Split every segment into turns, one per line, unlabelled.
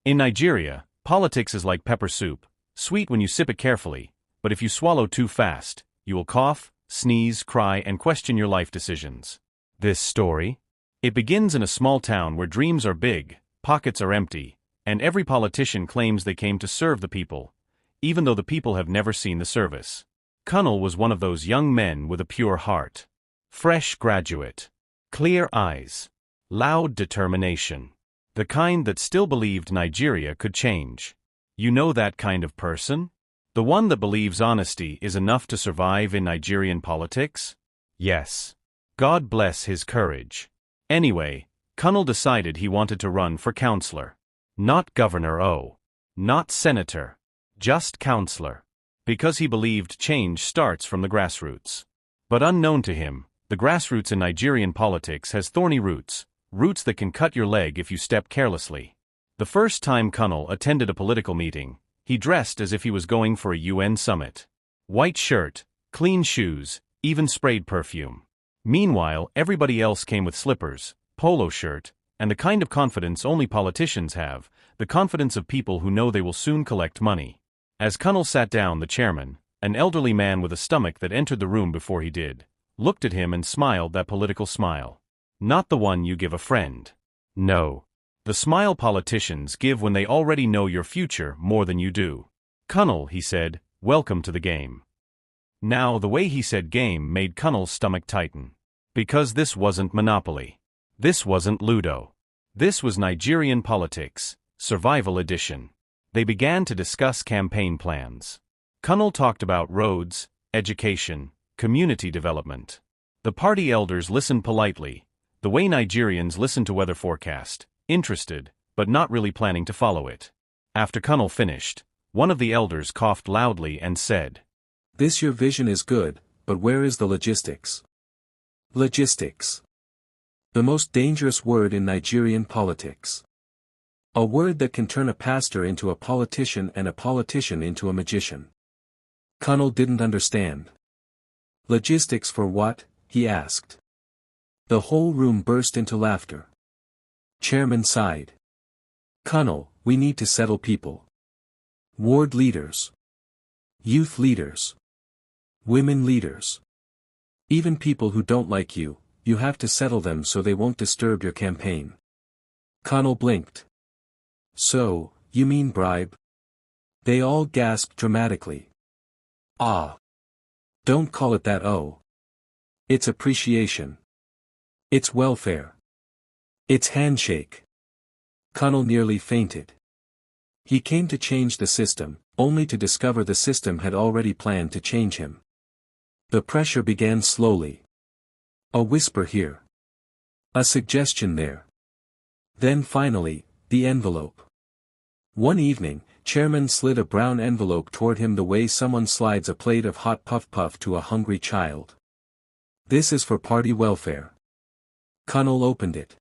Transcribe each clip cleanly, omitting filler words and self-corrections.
In Nigeria, politics is like pepper soup, sweet when you sip it carefully, but if you swallow too fast, you will cough, sneeze, cry, and question your life decisions. This story? It begins in a small town where dreams are big, pockets are empty, and every politician claims they came to serve the people, even though the people have never seen the service. Kunal was one of those young men with a pure heart. Fresh graduate. Clear eyes. Loud determination. The kind that still believed Nigeria could change. You know that kind of person? The one that believes honesty is enough to survive in Nigerian politics? Yes. God bless his courage. Anyway, Kunal decided he wanted to run for councillor. Not governor, not senator. Just councillor. Because he believed change starts from the grassroots. But unknown to him, the grassroots in Nigerian politics has thorny roots that can cut your leg if you step carelessly. The first time Kunal attended a political meeting, he dressed as if he was going for a UN summit. White shirt, clean shoes, even sprayed perfume. Meanwhile, everybody else came with slippers, polo shirt, and the kind of confidence only politicians have, the confidence of people who know they will soon collect money. As Kunal sat down, the chairman, an elderly man with a stomach that entered the room before he did, looked at him and smiled that political smile. Not the one you give a friend. No. The smile politicians give when they already know your future more than you do. Kunal, he said, welcome to the game. Now the way he said game made Kunal's stomach tighten. Because this wasn't Monopoly. This wasn't Ludo. This was Nigerian politics, survival edition. They began to discuss campaign plans. Kunal talked about roads, education, community development. The party elders listened politely, the way Nigerians listen to weather forecast, interested, but not really planning to follow it. After Kunal finished, one of the elders coughed loudly and said,
"This your vision is good, but where is the logistics?" Logistics. The most dangerous word in Nigerian politics. A word that can turn a pastor into a politician and a politician into a magician. Kunal didn't understand. Logistics for what? He asked. The whole room burst into laughter. Chairman sighed. Kunal, we need to settle people. Ward leaders. Youth leaders. Women leaders. Even people who don't like you, you have to settle them so they won't disturb your campaign. Kunal blinked. So, you mean bribe? They all gasped dramatically. Ah. Don't call it that. It's appreciation. It's welfare. It's handshake. Kunal nearly fainted. He came to change the system, only to discover the system had already planned to change him. The pressure began slowly. A whisper here. A suggestion there. Then finally, the envelope. One evening, Chairman slid a brown envelope toward him the way someone slides a plate of hot puff-puff to a hungry child. This is for party welfare. Kunal opened it.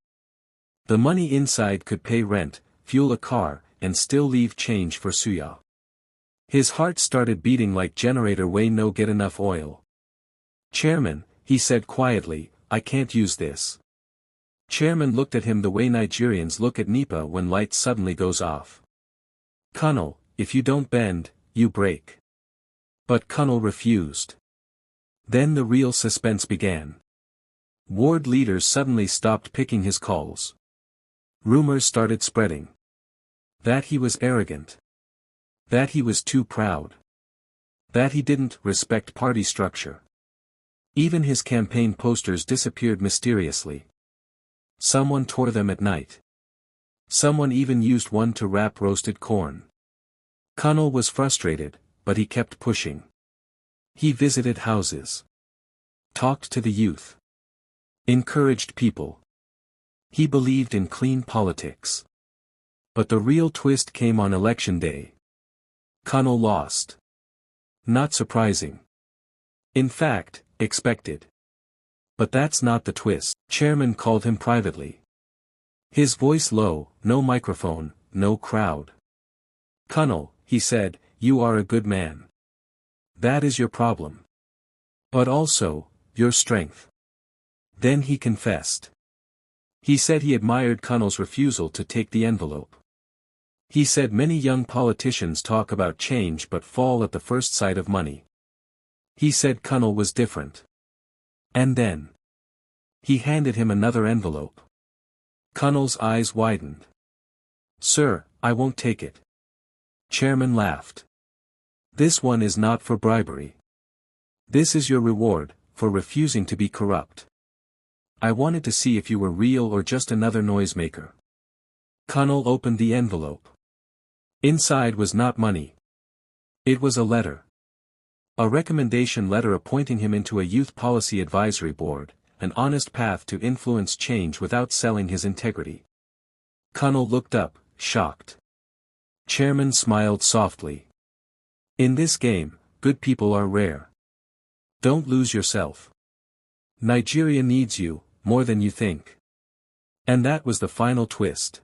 The money inside could pay rent, fuel a car, and still leave change for suya. His heart started beating like generator way no get enough oil. Chairman, he said quietly, I can't use this. Chairman looked at him the way Nigerians look at NEPA when light suddenly goes off. Kunal, if you don't bend, you break. But Kunal refused. Then the real suspense began. Ward leaders suddenly stopped picking his calls. Rumors started spreading. That he was arrogant. That he was too proud. That he didn't respect party structure. Even his campaign posters disappeared mysteriously. Someone tore them at night. Someone even used one to wrap roasted corn. Kunal was frustrated, but he kept pushing. He visited houses. Talked to the youth. Encouraged people. He believed in clean politics. But the real twist came on election day. Kunal lost. Not surprising. In fact, expected. But that's not the twist. Chairman called him privately. His voice low, no microphone, no crowd. Kunal, he said, you are a good man. That is your problem. But also, your strength. Then he confessed. He said he admired Kunal's refusal to take the envelope. He said many young politicians talk about change but fall at the first sight of money. He said Connell was different. And then he handed him another envelope. Connell's eyes widened. "Sir, I won't take it." Chairman laughed. "This one is not for bribery. This is your reward, for refusing to be corrupt. I wanted to see if you were real or just another noisemaker." Connell opened the envelope. Inside was not money. It was a letter. A recommendation letter appointing him into a youth policy advisory board, an honest path to influence change without selling his integrity. Connell looked up, shocked. Chairman smiled softly. "In this game, good people are rare. Don't lose yourself. Nigeria needs you, more than you think." And that was the final twist.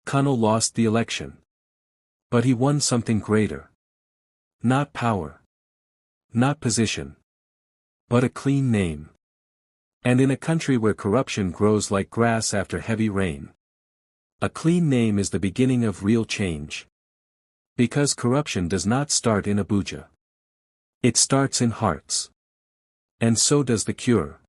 Connell lost the election. But he won something greater. Not power. Not position. But a clean name. And in a country where corruption grows like grass after heavy rain, a clean name is the beginning of real change. Because corruption does not start in Abuja. It starts in hearts. And so does the cure.